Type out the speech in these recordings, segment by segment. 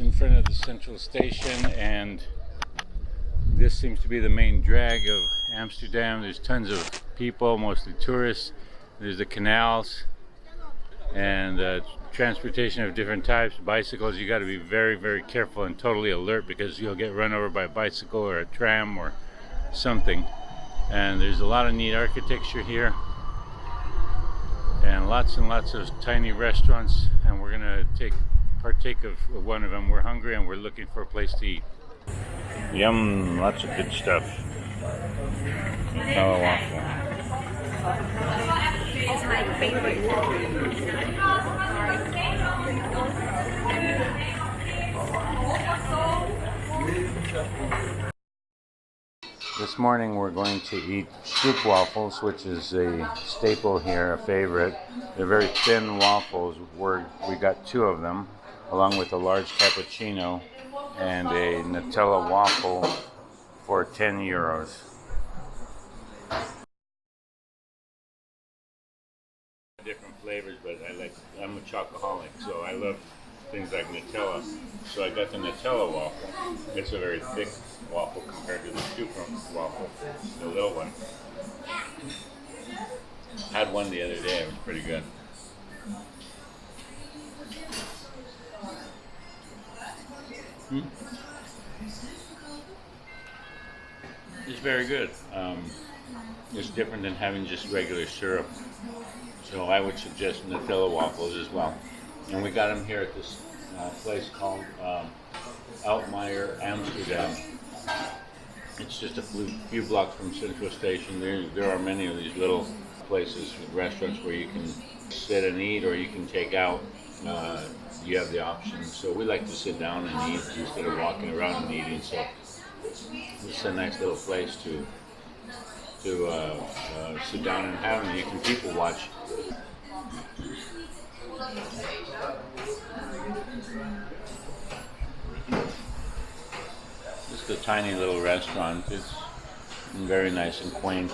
in front of the central station, and this seems to be the main drag of Amsterdam. There's tons of people, mostly tourists. There's the canals and transportation of different types. Bicycles, you got to be very, very careful and totally alert because you'll get run over by a bicycle or a tram or something. And there's a lot of neat architecture here, and lots of tiny restaurants, and we're gonna partake of one of them. We're hungry and we're looking for a place to eat. Yum, lots of good stuff. Oh, waffle. It's my favorite. This morning we're going to eat scoop waffles, which is a staple here, a favorite. They're very thin waffles. We got 2 of them, along with a large cappuccino and a Nutella waffle for 10 euros. Different flavors, but I'm a chocoholic, so I love things like Nutella. So I got the Nutella waffle. It's a very thick waffle compared to the scoop waffle, the little one. Had one the other day, it was pretty good. It's very good. It's different than having just regular syrup. So I would suggest Nutella waffles as well. And we got them here at this place called Altmaier, Amsterdam. It's just a few blocks from Central Station. There are many of these little places, restaurants where you can sit and eat, or you can take out. You have the option. So we like to sit down and eat instead of walking around and eating. So it's a nice little place to sit down and have, and you can people watch. Just a tiny little restaurant. It's very nice and quaint.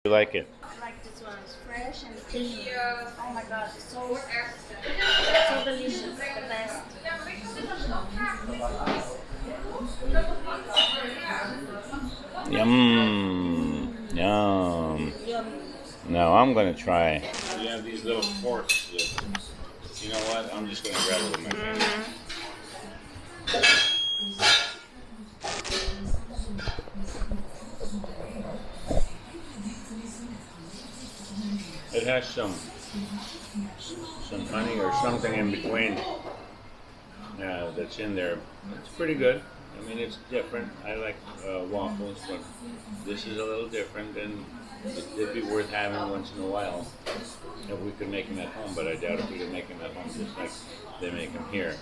You like it? I like this one. It's fresh and clean. Oh my god, it's so delicious. The best. Yum, yum. Now I'm gonna try. You have these little forks. You know what? I'm just gonna grab it with my fingers. It has some honey or something in between that's in there. It's pretty good. I mean, it's different. I like waffles, but this is a little different, and it'd be worth having once in a while if we could make them at home, but I doubt if we could make them at home just like they make them here.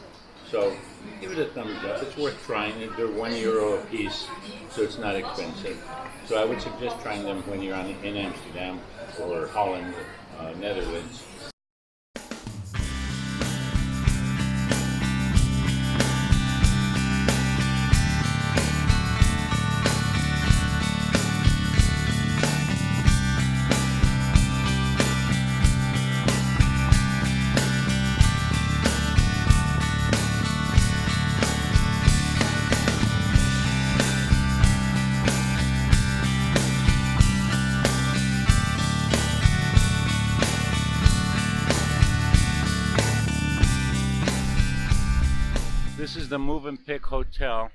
So give it a thumbs up. It's worth trying. They're €1 a piece, so it's not expensive. So I would suggest trying them when you're in Amsterdam or Holland, Netherlands. This is the Move and Pick Hotel.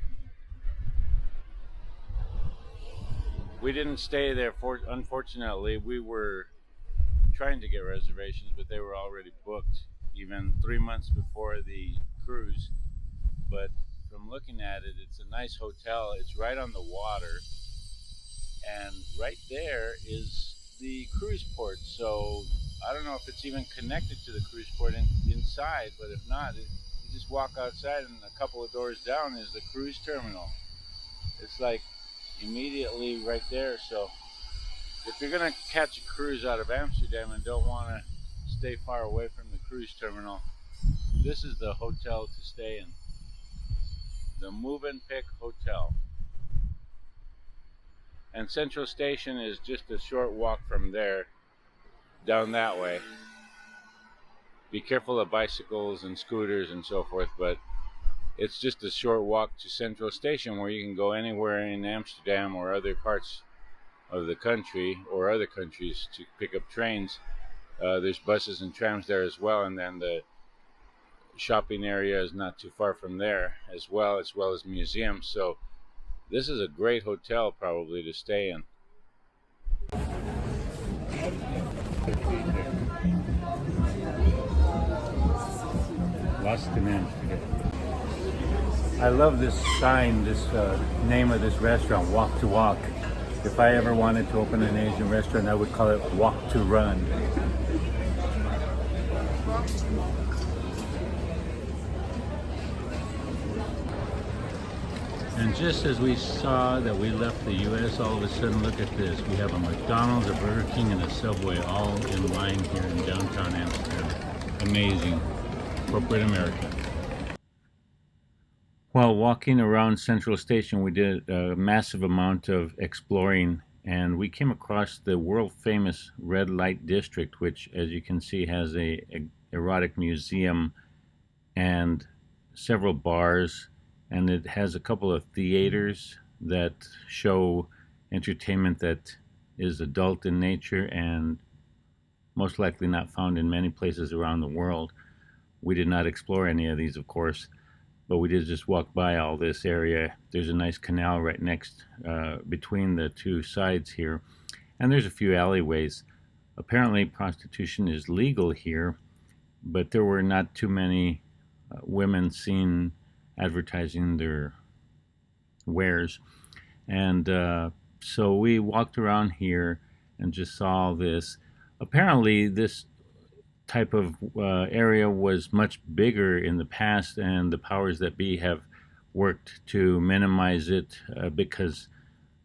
We didn't stay there, unfortunately. We were trying to get reservations, but they were already booked even 3 months before the cruise. But from looking at it, it's a nice hotel. It's right on the water, and right there is the cruise port. So I don't know if it's even connected to the cruise port inside, but if not, you just walk outside and a couple of doors down is the cruise terminal. It's like immediately right there. So if you're gonna catch a cruise out of Amsterdam and don't want to stay far away from the cruise terminal, this is the hotel to stay in. The Move and Pick Hotel. And Central Station is just a short walk from there, down that way. be careful of bicycles and scooters and so forth, but it's just a short walk to Central Station, where you can go anywhere in Amsterdam or other parts of the country or other countries to pick up trains. There's buses and trams there as well, and then the shopping area is not too far from there as well as museums. So this is a great hotel probably to stay in. Lost in Amsterdam. I love this sign, this name of this restaurant, Walk to Walk. If I ever wanted to open an Asian restaurant, I would call it Walk to Run. And just as we saw that we left the US, all of a sudden, look at this. We have a McDonald's, a Burger King, and a Subway all in line here in downtown Amsterdam. Amazing. Corporate America. While walking around Central Station, we did a massive amount of exploring, and we came across the world famous Red Light District, which, as you can see, has a erotic museum and several bars, and it has a couple of theaters that show entertainment that is adult in nature and most likely not found in many places around the world. We did not explore any of these, of course, but we did just walk by all this area. There's a nice canal right next between the two sides here, and there's a few alleyways. Apparently prostitution is legal here, but there were not too many women seen advertising their wares. And so we walked around here and just saw all this. Apparently this type of area was much bigger in the past, and the powers that be have worked to minimize it because,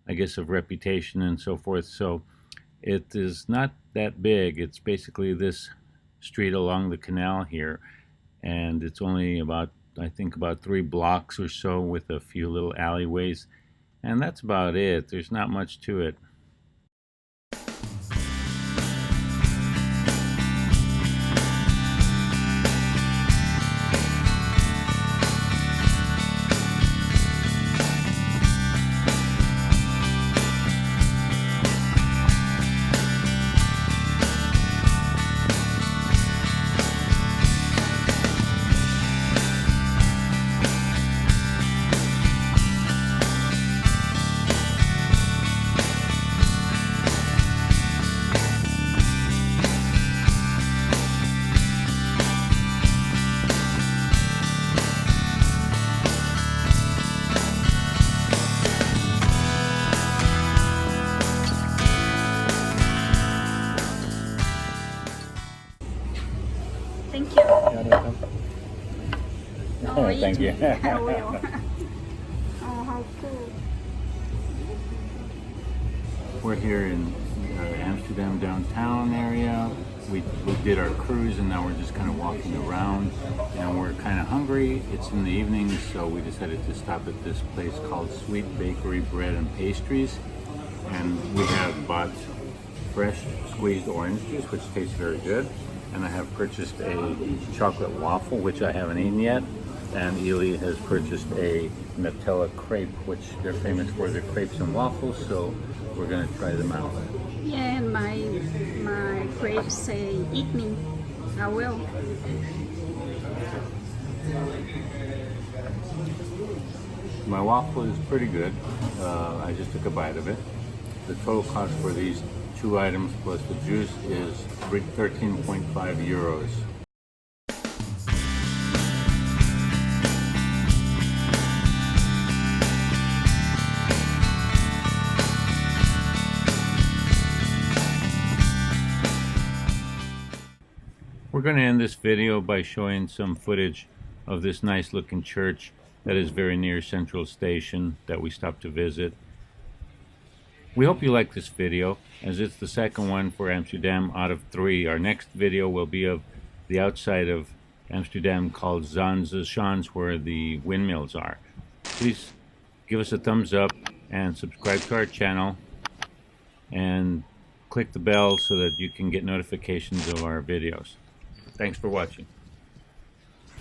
I guess, of reputation and so forth. So it is not that big. It's basically this street along the canal here, and it's only about, I think, about 3 blocks or so, with a few little alleyways, and that's about it. There's not much to it. Thank you. Oh, thank you. I will. Oh, how cool. We're here in Amsterdam downtown area. We did our cruise, and now we're just kind of walking around, and we're kind of hungry. It's in the evening, so we decided to stop at this place called Sweet Bakery Bread and Pastries, and we have bought fresh squeezed orange juice, which tastes very good. And I have purchased a chocolate waffle, which I haven't eaten yet. And Ely has purchased a Nutella crepe, which they're famous for their crepes and waffles, so we're gonna try them out. Yeah, and my crepes say eat me. I will. My waffle is pretty good. I just took a bite of it. The total cost for these 2 items plus the juice is 13.5 euros. We're going to end this video by showing some footage of this nice looking church that is very near Central Station that we stopped to visit. We hope you like this video, as it's the second one for Amsterdam out of 3. Our next video will be of the outside of Amsterdam called Zaanstad, where the windmills are. Please give us a thumbs up and subscribe to our channel and click the bell so that you can get notifications of our videos. Thanks for watching.